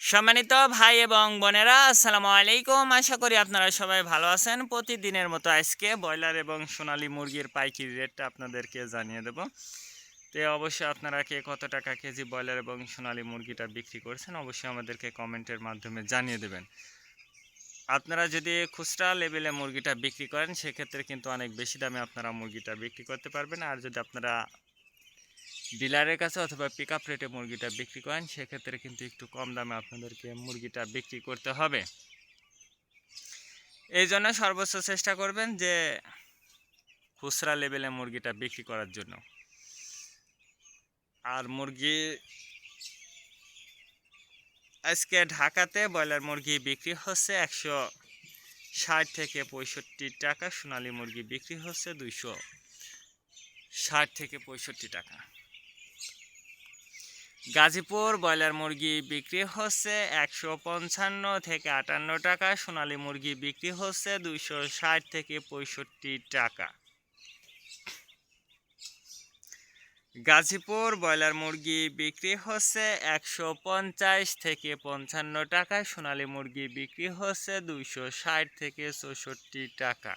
সম্মানিত ভাই এবং বোনেরা, আসসালামু আলাইকুম। আশা করি আপনারা সবাই ভালো আছেন। প্রতিদিনের মতো আজকে ব্রয়লার এবং সোনালী মুরগির পাইকারি রেটটা আপনাদেরকে জানিয়ে দেব। তো অবশ্যই আপনারা কে কত টাকা কেজি ব্রয়লার এবং সোনালী মুরগিটা বিক্রি করছেন অবশ্যই আমাদেরকে কমেন্টের মাধ্যমে জানিয়ে দেবেন। আপনারা যদি খুচরা লেভেলে মুরগিটা বিক্রি করেন সেক্ষেত্রে কিন্তু অনেক বেশি দামে আপনারা মুরগিটা বিক্রি করতে পারবেন। আর যদি আপনারা ডিলারের কাছে অথবা পিক আপ রেটে মুরগিটা বিক্রি করেন সেক্ষেত্রে কিন্তু একটু কম দামে আপনাদেরকে মুরগিটা বিক্রি করতে হবে। এই জন্য সর্বোচ্চ চেষ্টা করবেন যে খুচরা লেভেলে মুরগিটা বিক্রি করার জন্য। আর মুরগি আজকে ঢাকাতে ব্রয়লার মুরগি বিক্রি হচ্ছে 160 থেকে 65 টাকা, সোনালী মুরগি বিক্রি হচ্ছে 260 থেকে 65 টাকা। গাজীপুর ব্রয়লার মুরগি বিক্রি হচ্ছে 155 থেকে 58 টাকা, সোনালী মুরগি বিক্রি হচ্ছে 260 থেকে 65 টাকা। গাজীপুর ব্রয়লার মুরগি বিক্রি হচ্ছে 150 থেকে 55 টাকা, সোনালী মুরগি বিক্রি হচ্ছে 260 থেকে 64 টাকা।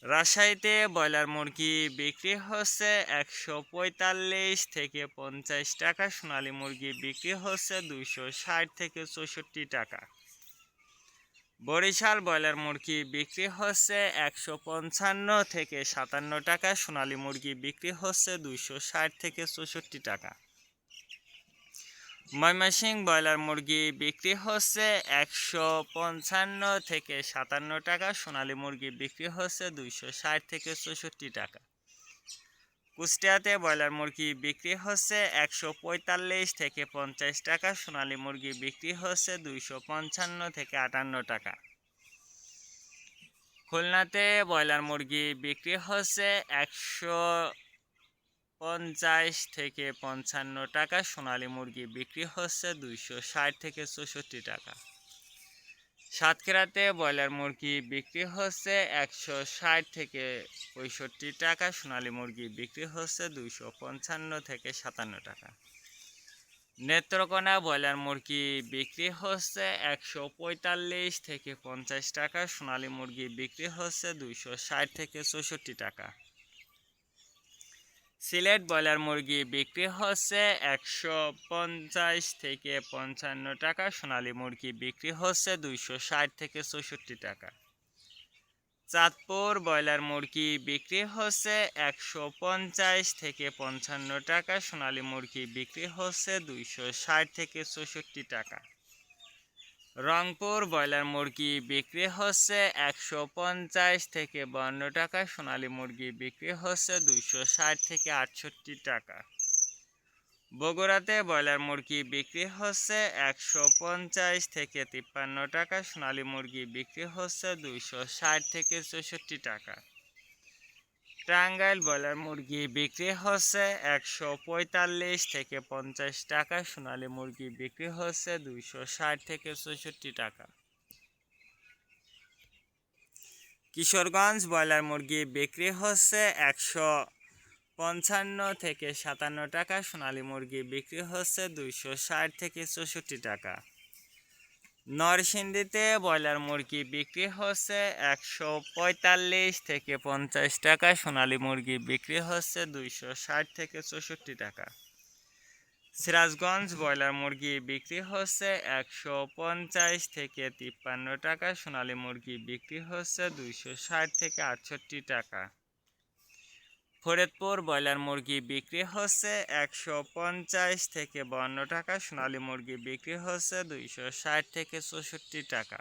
রাজশাহীতে ব্রয়লার মুরগি বিক্রি হচ্ছে 145 থেকে 50 টাকা, সোনালী মুরগি বিক্রি হচ্ছে 260 থেকে 64 টাকা। বরিশাল ব্রয়লার মুরগি বিক্রি হচ্ছে 155 থেকে 57 টাকা, সোনালী মুরগি বিক্রি হচ্ছে 260 থেকে 64 টাকা। ময়মনসিংহ ব্রয়লার মুরগি বিক্রি হচ্ছে 155 থেকে 57 টাকা, সোনালী মুরগি বিক্রি হচ্ছে 260 থেকে 64 টাকা। কুষ্টিয়াতে ব্রয়লার মুরগি বিক্রি হচ্ছে 145 থেকে 50 টাকা, সোনালী মুরগি বিক্রি হচ্ছে 255 থেকে 58 টাকা। খুলনাতে ব্রয়লার মুরগি বিক্রি হচ্ছে 150 থেকে 55 টাকা, সোনালী মুরগি বিক্রি হচ্ছে 260 থেকে 64 টাকা। সাতক্ষীরাতে ব্রয়লার মুরগি বিক্রি হচ্ছে 160 থেকে 65 টাকা, সোনালী মুরগি বিক্রি হচ্ছে 255 থেকে 57 টাকা। নেত্রকোনা ব্রয়লার মুরগি বিক্রি হচ্ছে 145 থেকে 50 টাকা, সোনালী মুরগি বিক্রি হচ্ছে 260 থেকে 64 টাকা। সিলেট ব্রয়লার মুরগি বিক্রি হচ্ছে 150 থেকে 55 টাকা, সোনালী মুরগি বিক্রি হচ্ছে 260 থেকে 64 টাকা। চাঁদপুর ব্রয়লার মুরগি বিক্রি হচ্ছে 150 থেকে 55 টাকা, সোনালী মুরগি বিক্রি হচ্ছে 260 থেকে 64 টাকা। রংপুর ব্রয়লার মুরগি বিক্রি হচ্ছে 150 থেকে 52 টাকা, সোনালী মুরগি বিক্রি হচ্ছে 260 থেকে 68 টাকা। বগুড়াতে ব্রয়লার মুরগি বিক্রি হচ্ছে 150 থেকে 53 টাকা, সোনালী মুরগি বিক্রি হচ্ছে 260 থেকে 64 টাকা। টাঙ্গাইল ব্রয়লার মুরগি বিক্রি হচ্ছে 145 থেকে 50 টাকা, সোনালী মুরগি বিক্রি হচ্ছে 260 থেকে 64 টাকা। কিশোরগঞ্জ ব্রয়লার মুরগি বিক্রি হচ্ছে 155 থেকে 57 টাকা, সোনালী মুরগি বিক্রি হচ্ছে 260 থেকে 64 টাকা। নরসিংদীতে ব্রয়লার মুরগি বিক্রি হচ্ছে 145 থেকে 50 টাকা, সোনালী মুরগি বিক্রি হচ্ছে 260 থেকে 64 টাকা। সিরাজগঞ্জ ব্রয়লার মুরগি বিক্রি হচ্ছে 150 থেকে 53 টাকা, সোনালী মুরগি বিক্রি হচ্ছে 260 থেকে 68 টাকা। ফরিদপুর ব্রয়লার মুরগি বিক্রি হচ্ছে 150 থেকে 52 টাকা, সোনালী মুরগি বিক্রি হচ্ছে 260 থেকে 64 টাকা।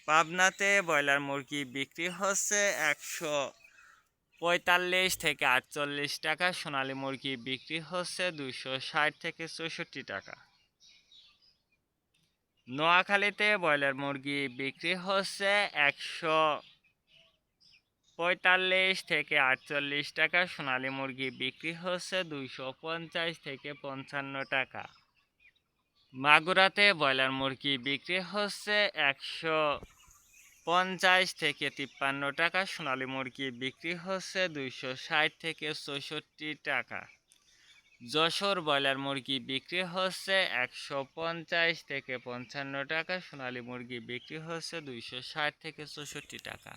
পাবনাতে ব্রয়লার মুরগি বিক্রি হচ্ছে 145 থেকে 48 টাকা, সোনালী মুরগি বিক্রি হচ্ছে 260 থেকে 64 টাকা। নোয়াখালীতে ব্রয়লার মুরগি বিক্রি হচ্ছে 145 থেকে 48 টাকা, সোনালী মুরগি বিক্রি হচ্ছে 250 থেকে 55 টাকা। মাগুরাতে ব্রয়লার মুরগি বিক্রি হচ্ছে 150 থেকে 53 টাকা, সোনালী মুরগি বিক্রি হচ্ছে 260 থেকে 64 টাকা। যশোর ব্রয়লার মুরগি বিক্রি হচ্ছে 150 থেকে 55 টাকা, সোনালী মুরগি বিক্রি হচ্ছে 260 থেকে 64 টাকা।